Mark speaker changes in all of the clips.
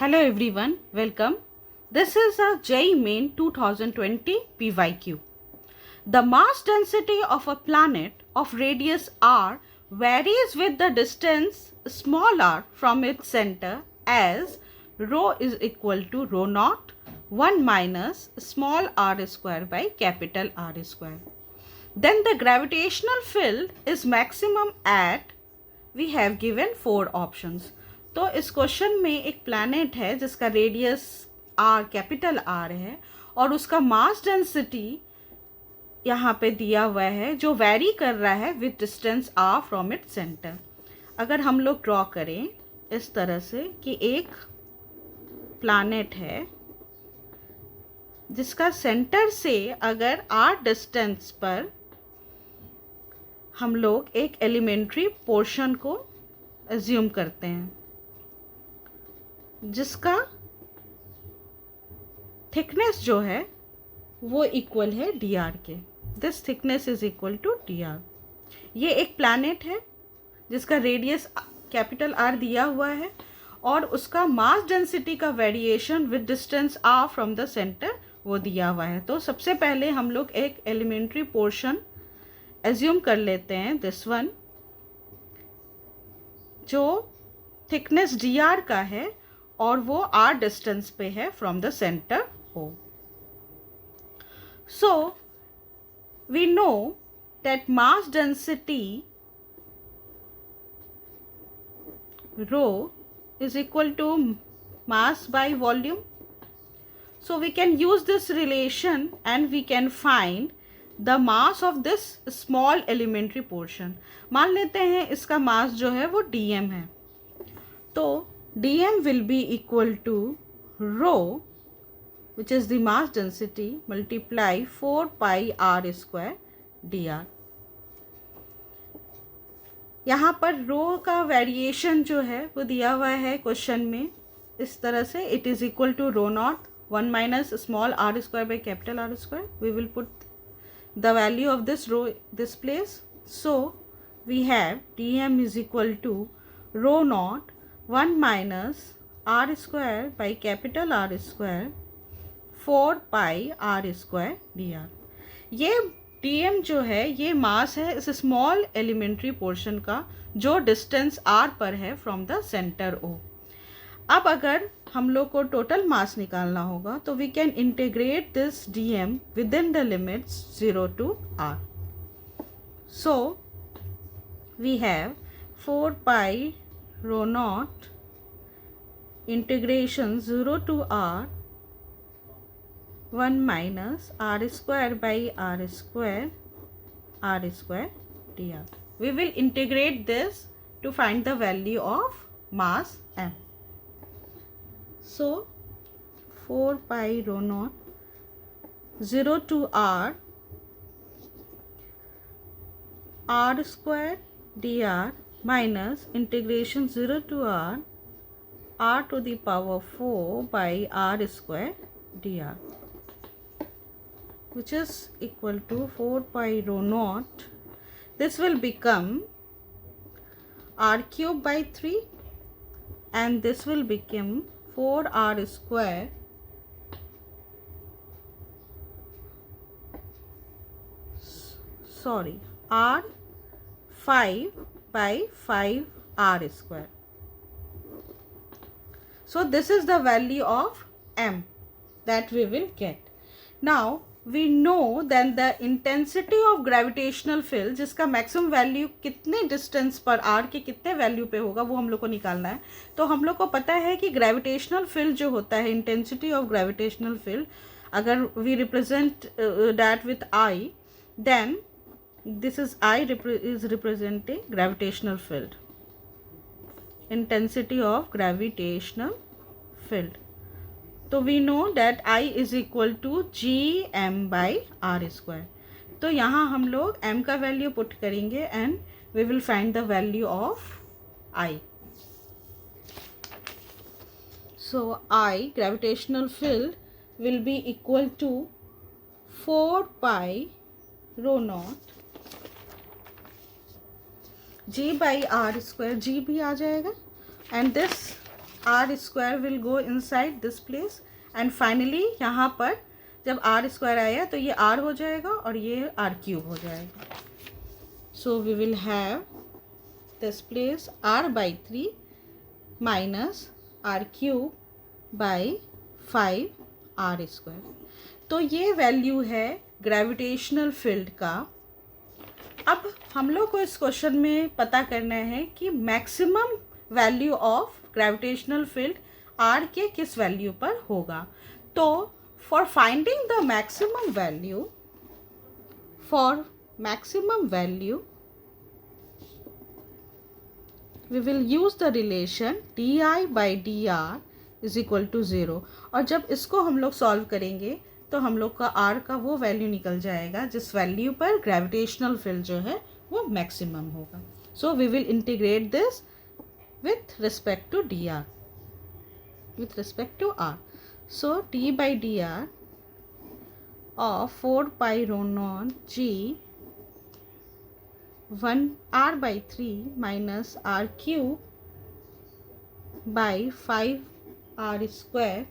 Speaker 1: Hello everyone, welcome. This is a JEE Main 2020 PYQ. The mass density of a planet of radius r varies with the distance small r from its center as rho is equal to rho naught 1 minus small r square by capital R square. Then the gravitational field is maximum at, we have given 4 options. तो इस question में एक planet है जिसका radius are capital R है और उसका mass density यहाँ पे दिया हुआ है जो वेरी कर रहा है with distance r from its centre. अगर हम लोग ड्रॉ करें इस तरह से कि एक प्लैनेट है जिसका सेंटर से अगर आर डिस्टेंस पर हम लोग एक एलिमेंट्री पोर्शन को एज्यूम करते हैं जिसका थिकनेस जो है वो इक्वल है डी आर के. This thickness is equal to d r. ये एक प्लैनेट है जिसका रेडियस कैपिटल आर दिया हुआ है और उसका मास डेंसिटी का variation with distance r from the centre वो दिया हुआ है. तो सबसे पहले हम लोग एक एलिमेंट्री पोर्शन एज्यूम कर लेते हैं, दिस वन, जो थिकनेस डी आर का है और वो आर डिस्टेंस पे है from the centre O. So we know that mass density rho is equal to mass by volume. So we can use this relation and we can find the mass of this small elementary portion. मान लेते हैं इसका मास जो है वो dm है, तो dm will be equal to rho, which is the mass density, multiply 4 pi r square dr. यहाँ पर रो का वेरिएशन जो है वो दिया हुआ है क्वेश्चन में इस तरह से, it is equal to rho naught 1 minus small r square by capital r square. We will put the value of this rho this place. So we have dm is equal to rho naught 1 minus r square by capital R square 4 pi r square dr. ये dm जो है ये मास है इस small elementary portion का जो distance r पर है फ्रॉम द सेंटर O. अब अगर हम लोग को टोटल मास निकालना होगा तो we can integrate this dm within the limits 0 to r. So we have 4 pi rho naught integration 0 to r 1 minus r square by r square dr. We will integrate this to find the value of mass m. So 4 pi rho naught 0 to r square dr minus integration 0 to r to the power 4 by r square dr, which is equal to 4 pi rho naught. This will become r cube by 3 and this will become 4r square r 5 by 5r square. So this is the value of m that we will get. Now we know then the intensity of gravitational field जिसका maximum value कितने distance पर r के कितने value पे होगा वो हम लोग को निकालना है. तो हम लोग को पता है कि ग्रेविटेशनल फील्ड जो होता है, इंटेंसिटी ऑफ ग्रेविटेशनल फील्ड, अगर we represent that with i, then this is i is representing gravitational field, intensity of gravitational field. तो we know that I is equal to G M by r square. तो यहाँ हम लोग m का value put करेंगे and we will find the value of I. So I gravitational field will be equal to 4 pi rho naught g by r square, g भी आ जाएगा, and this r square will go inside this place and finally यहाँ पर जब are square आया तो ये are हो जाएगा और ये आर क्यूब हो जाएगा. So we will have this place r by 3 minus r cube by 5 r square. तो ये वैल्यू है ग्रेविटेशनल फील्ड का. अब हम लोग को इस क्वेश्चन में पता करना है कि maximum value of gravitational field r के किस वैल्यू पर होगा. तो for finding the maximum value we will use the relation di by dr is equal to 0. और जब इसको हम लोग सॉल्व करेंगे तो हम लोग का r का वो वैल्यू निकल जाएगा जिस वैल्यू पर ग्रेविटेशनल फील्ड जो है वो मैक्सिमम होगा. So we will integrate this with respect to dr, with respect to r. So d by dr of 4 pi rho naught g 1 r by 3 minus r cube by 5 r square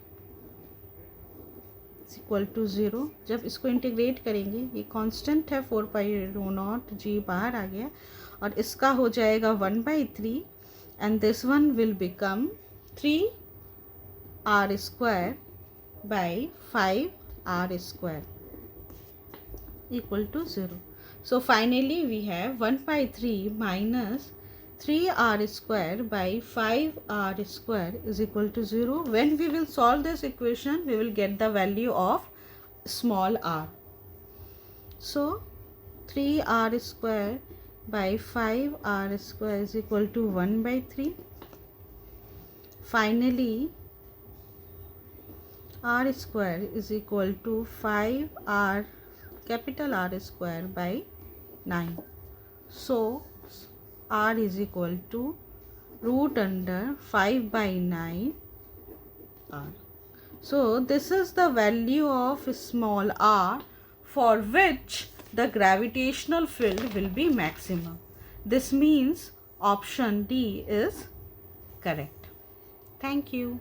Speaker 1: is equal to 0. जब इसको integrate करेंगे ये constant है 4 pi rho not जी बाहर आ गया और इसका हो जाएगा 1 by 3 and this one will become 3 r square by 5 r square equal to 0. So finally we have 1 by 3 minus 3r square by 5r square is equal to 0. When we will solve this equation, we will get the value of small r. So 3r square by 5r square is equal to 1 by 3. Finally, r square is equal to 5r capital R square by 9. So r is equal to root under 5 by 9 r. So this is the value of small r for which the gravitational field will be maximum. This means option D is correct. Thank you.